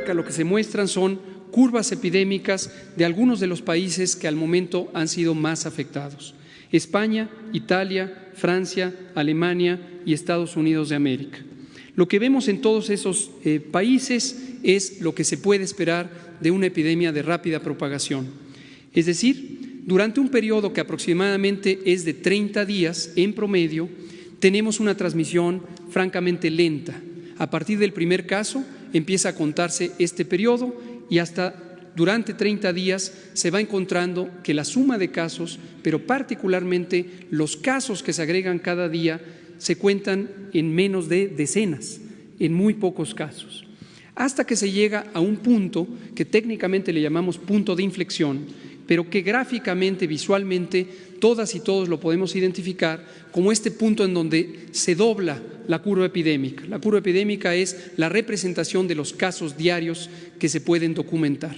gráfica lo que se muestran son curvas epidémicas de algunos de los países que al momento han sido más afectados: España, Italia, Francia, Alemania y Estados Unidos de América. Lo que vemos en todos esos países es lo que se puede esperar de una epidemia de rápida propagación. Es decir, durante un periodo que aproximadamente es de 30 días en promedio, tenemos una transmisión francamente lenta. A partir del primer caso empieza a contarse este periodo y hasta durante 30 días se va encontrando que la suma de casos, pero particularmente los casos que se agregan cada día, se cuentan en menos de decenas, en muy pocos casos, hasta que se llega a un punto que técnicamente le llamamos punto de inflexión, pero que gráficamente, visualmente, todas y todos lo podemos identificar como este punto en donde se dobla la curva epidémica. La curva epidémica es la representación de los casos diarios que se pueden documentar.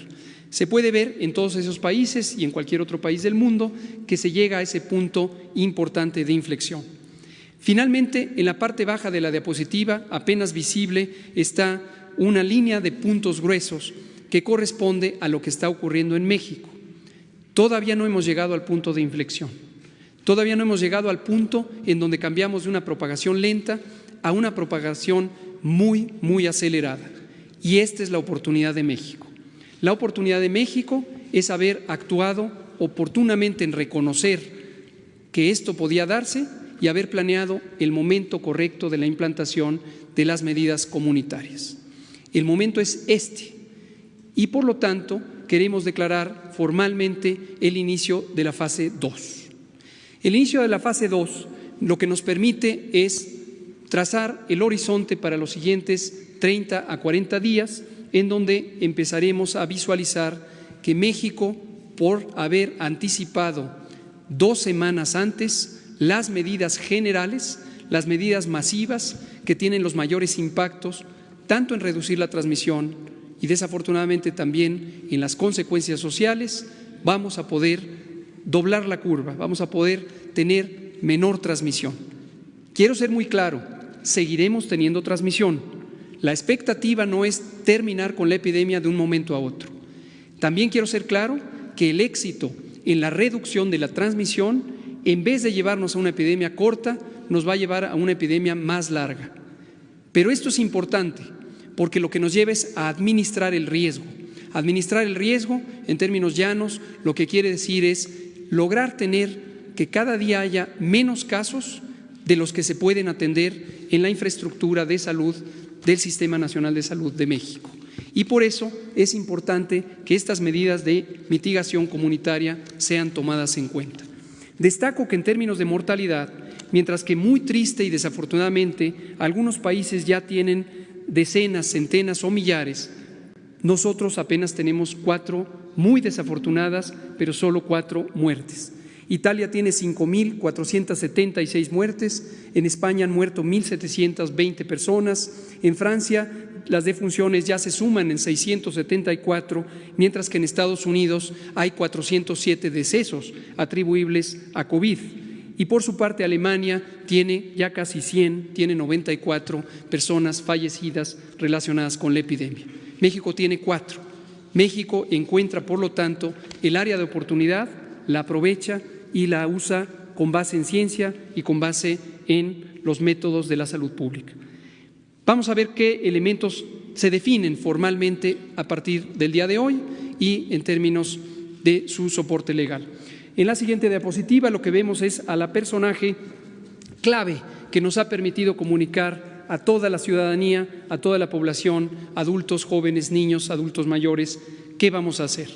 Se puede ver en todos esos países y en cualquier otro país del mundo que se llega a ese punto importante de inflexión. Finalmente, en la parte baja de la diapositiva, apenas visible, está una línea de puntos gruesos que corresponde a lo que está ocurriendo en México. Todavía no hemos llegado al punto de inflexión. Todavía no hemos llegado al punto en donde cambiamos de una propagación lenta a una propagación muy acelerada. Y esta es la oportunidad de México. La oportunidad de México es haber actuado oportunamente en reconocer que esto podía darse y haber planeado el momento correcto de la implantación de las medidas comunitarias. El momento es este y, por lo tanto, queremos declarar formalmente el inicio de la fase 2. El inicio de la fase 2 lo que nos permite es trazar el horizonte para los siguientes 30 a 40 días, en donde empezaremos a visualizar que México, por haber anticipado 2 semanas antes las medidas generales, las medidas masivas que tienen los mayores impactos, tanto en reducir la transmisión y desafortunadamente también en las consecuencias sociales, vamos a poder doblar la curva, vamos a poder tener menor transmisión. Quiero ser muy claro, seguiremos teniendo transmisión. La expectativa no es terminar con la epidemia de un momento a otro. También quiero ser claro que el éxito en la reducción de la transmisión, en vez de llevarnos a una epidemia corta, nos va a llevar a una epidemia más larga. Pero esto es importante, porque lo que nos lleva es a administrar el riesgo. Administrar el riesgo, en términos llanos, lo que quiere decir es lograr tener que cada día haya menos casos de los que se pueden atender en la infraestructura de salud del Sistema Nacional de Salud de México. Y por eso es importante que estas medidas de mitigación comunitaria sean tomadas en cuenta. Destaco que en términos de mortalidad, mientras que muy triste y desafortunadamente algunos países ya tienen decenas, centenas o millares, nosotros apenas tenemos 4 muy desafortunadas, pero solo 4 muertes. Italia tiene 5.476 muertes, en España han muerto 1.720 personas, en Francia las defunciones ya se suman en 674, mientras que en Estados Unidos hay 407 decesos atribuibles a COVID. Y por su parte Alemania tiene ya casi 100, tiene 94 personas fallecidas relacionadas con la epidemia. México tiene 4. México encuentra, por lo tanto, el área de oportunidad, la aprovecha y la usa con base en ciencia y con base en los métodos de la salud pública. Vamos a ver qué elementos se definen formalmente a partir del día de hoy y en términos de su soporte legal. En la siguiente diapositiva lo que vemos es a la personaje clave que nos ha permitido comunicar a toda la ciudadanía, a toda la población, adultos, jóvenes, niños, adultos mayores, qué vamos a hacer.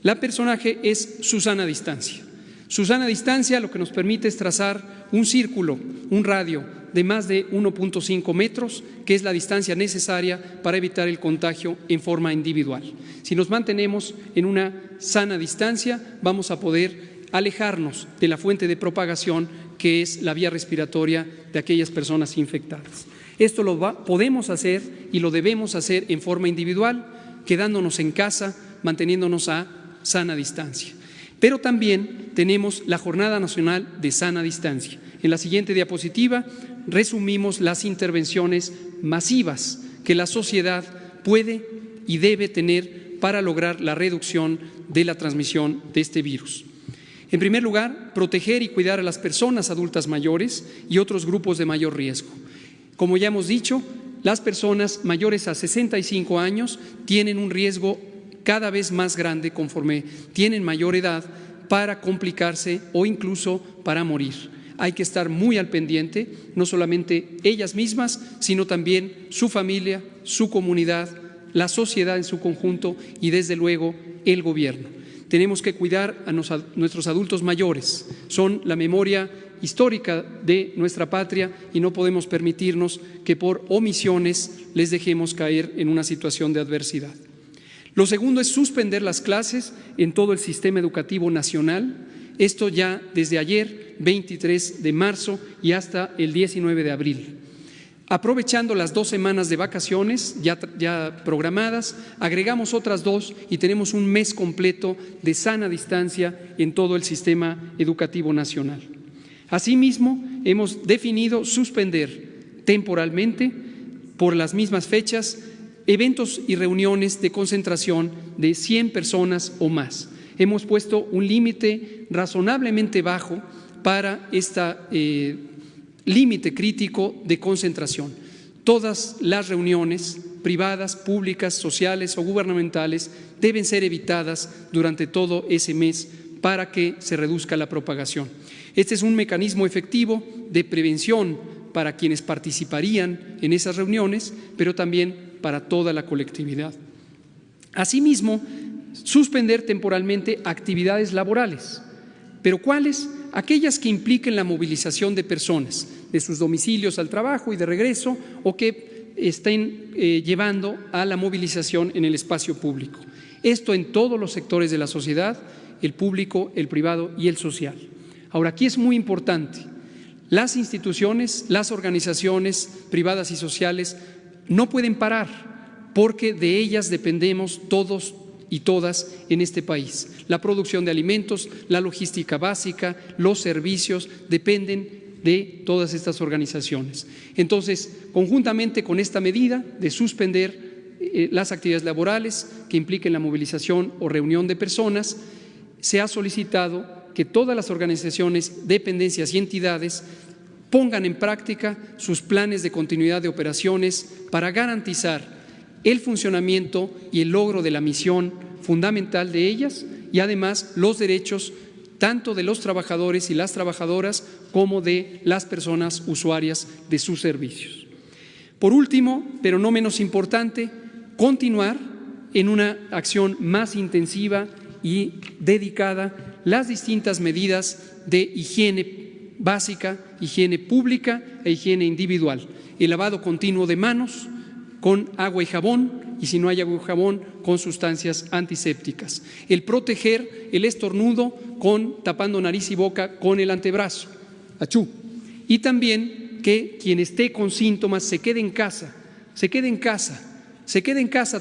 La personaje es Susana Distancia. Susana Distancia lo que nos permite es trazar un círculo, un radio de más de 1.5 metros, que es la distancia necesaria para evitar el contagio en forma individual. Si nos mantenemos en una sana distancia, vamos a poder alejarnos de la fuente de propagación, que es la vía respiratoria de aquellas personas infectadas. Esto lo podemos hacer y lo debemos hacer en forma individual, quedándonos en casa, manteniéndonos a sana distancia. Pero también tenemos la Jornada Nacional de Sana Distancia. En la siguiente diapositiva resumimos las intervenciones masivas que la sociedad puede y debe tener para lograr la reducción de la transmisión de este virus. En primer lugar, proteger y cuidar a las personas adultas mayores y otros grupos de mayor riesgo. Como ya hemos dicho, las personas mayores a 65 años tienen un riesgo cada vez más grande conforme tienen mayor edad para complicarse o incluso para morir. Hay que estar muy al pendiente, no solamente ellas mismas, sino también su familia, su comunidad, la sociedad en su conjunto y desde luego el gobierno. Tenemos que cuidar a nuestros adultos mayores, son la memoria histórica de nuestra patria y no podemos permitirnos que por omisiones les dejemos caer en una situación de adversidad. Lo segundo es suspender las clases en todo el sistema educativo nacional, esto ya desde ayer, 23 de marzo y hasta el 19 de abril. Aprovechando las 2 semanas de vacaciones ya programadas, agregamos otras 2 y tenemos un mes completo de sana distancia en todo el sistema educativo nacional. Asimismo, hemos definido suspender temporalmente, por las mismas fechas, eventos y reuniones de concentración de 100 personas o más. Hemos puesto un límite razonablemente bajo para este límite crítico de concentración. Todas las reuniones privadas, públicas, sociales o gubernamentales deben ser evitadas durante todo ese mes para que se reduzca la propagación. Este es un mecanismo efectivo de prevención para quienes participarían en esas reuniones, pero también para toda la colectividad. Asimismo, suspender temporalmente actividades laborales. ¿Pero cuáles? Aquellas que impliquen la movilización de personas de sus domicilios al trabajo y de regreso o que estén llevando a la movilización en el espacio público. Esto en todos los sectores de la sociedad, el público, el privado y el social. Ahora, aquí es muy importante. Las instituciones, las organizaciones privadas y sociales no pueden parar porque de ellas dependemos todos y todas en este país. La producción de alimentos, la logística básica, los servicios dependen de todas estas organizaciones. Entonces, conjuntamente con esta medida de suspender las actividades laborales que impliquen la movilización o reunión de personas, se ha solicitado que todas las organizaciones, dependencias y entidades pongan en práctica sus planes de continuidad de operaciones para garantizar el funcionamiento y el logro de la misión fundamental de ellas y además los derechos tanto de los trabajadores y las trabajadoras como de las personas usuarias de sus servicios. Por último, pero no menos importante, continuar en una acción más intensiva y dedicada las distintas medidas de higiene básica, higiene pública e higiene individual, el lavado continuo de manos con agua y jabón y si no hay agua y jabón con sustancias antisépticas, el proteger el estornudo tapando nariz y boca con el antebrazo, achú, y también que quien esté con síntomas se quede en casa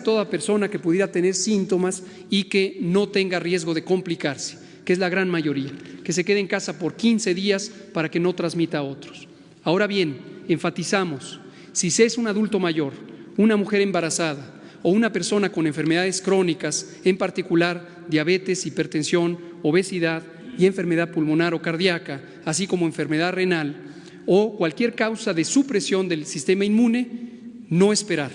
toda persona que pudiera tener síntomas y que no tenga riesgo de complicarse, que es la gran mayoría, que se quede en casa por 15 días para que no transmita a otros. Ahora bien, enfatizamos, si se es un adulto mayor, una mujer embarazada o una persona con enfermedades crónicas, en particular diabetes, hipertensión, obesidad y enfermedad pulmonar o cardíaca, así como enfermedad renal o cualquier causa de supresión del sistema inmune, no esperar.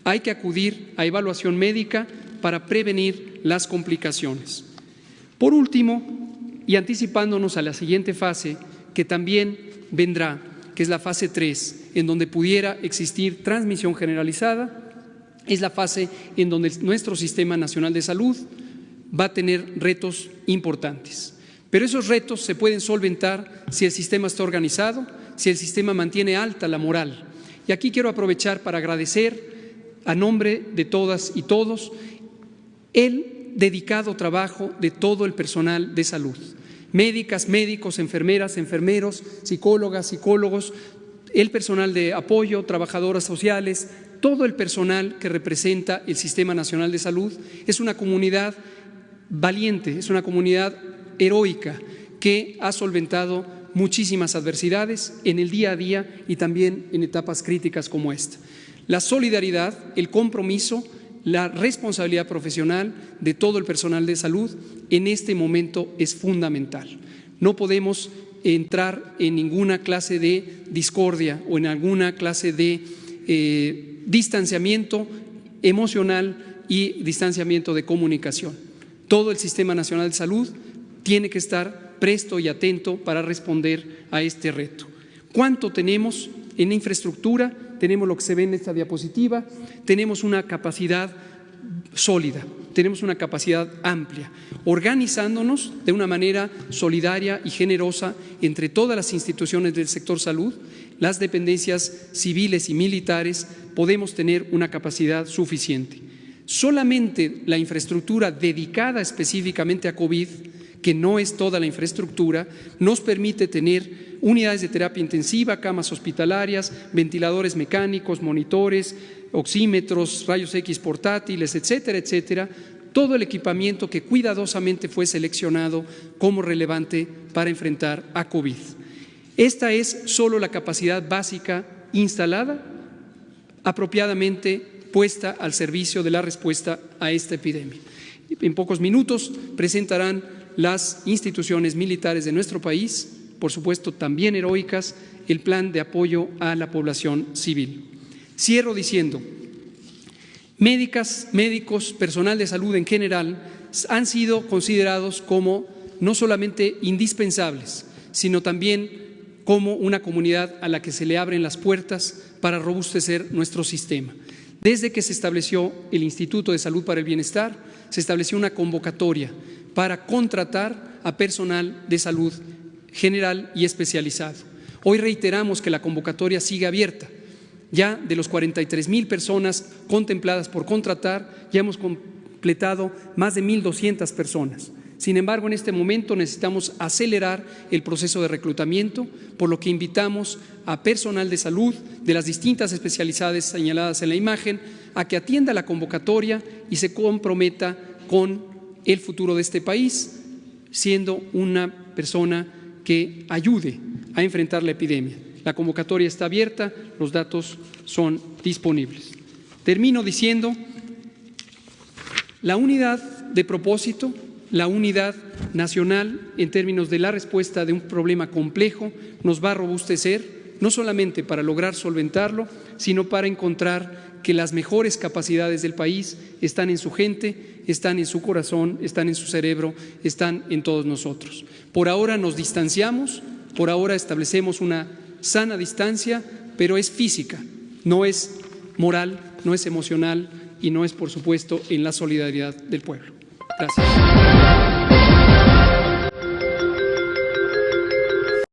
Hay que acudir a evaluación médica para prevenir las complicaciones. Por último, y anticipándonos a la siguiente fase, que también vendrá, que es la fase 3, en donde pudiera existir transmisión generalizada, es la fase en donde nuestro Sistema Nacional de Salud va a tener retos importantes. Pero esos retos se pueden solventar si el sistema está organizado, si el sistema mantiene alta la moral. Y aquí quiero aprovechar para agradecer a nombre de todas y todos el dedicado trabajo de todo el personal de salud, médicas, médicos, enfermeras, enfermeros, psicólogas, psicólogos, el personal de apoyo, trabajadoras sociales, todo el personal que representa el Sistema Nacional de Salud. Es una comunidad valiente, es una comunidad heroica que ha solventado muchísimas adversidades en el día a día y también en etapas críticas como esta. La solidaridad, el compromiso la responsabilidad profesional de todo el personal de salud en este momento es fundamental. No podemos entrar en ninguna clase de discordia o en alguna clase de distanciamiento emocional y distanciamiento de comunicación. Todo el Sistema Nacional de Salud tiene que estar presto y atento para responder a este reto. ¿Cuánto tenemos en infraestructura? Tenemos lo que se ve en esta diapositiva, tenemos una capacidad sólida, tenemos una capacidad amplia, organizándonos de una manera solidaria y generosa entre todas las instituciones del sector salud, las dependencias civiles y militares, podemos tener una capacidad suficiente. Solamente la infraestructura dedicada específicamente a COVID, que no es toda la infraestructura, nos permite tener unidades de terapia intensiva, camas hospitalarias, ventiladores mecánicos, monitores, oxímetros, rayos X portátiles, etcétera, etcétera, todo el equipamiento que cuidadosamente fue seleccionado como relevante para enfrentar a COVID. Esta es solo la capacidad básica instalada, apropiadamente puesta al servicio de la respuesta a esta epidemia. En pocos minutos presentarán las instituciones militares de nuestro país, por supuesto también heroicas, el plan de apoyo a la población civil. Cierro diciendo, médicas, médicos, personal de salud en general han sido considerados como no solamente indispensables, sino también como una comunidad a la que se le abren las puertas para robustecer nuestro sistema. Desde que se estableció el Instituto de Salud para el Bienestar, se estableció una convocatoria para contratar a personal de salud general y especializado. Hoy reiteramos que la convocatoria sigue abierta. Ya de los 43,000 personas contempladas por contratar, ya hemos completado más de 1,200 personas. Sin embargo, en este momento necesitamos acelerar el proceso de reclutamiento, por lo que invitamos a personal de salud de las distintas especialidades señaladas en la imagen a que atienda la convocatoria y se comprometa con el futuro de este país, siendo una persona que ayude a enfrentar la epidemia. La convocatoria está abierta, los datos son disponibles. Termino diciendo, la unidad de propósito, la unidad nacional en términos de la respuesta de un problema complejo nos va a robustecer, no solamente para lograr solventarlo, sino para encontrar que las mejores capacidades del país están en su gente, están en su corazón, están en su cerebro, están en todos nosotros. Por ahora nos distanciamos, por ahora establecemos una sana distancia, pero es física, no es moral, no es emocional y no es, por supuesto, en la solidaridad del pueblo. Gracias.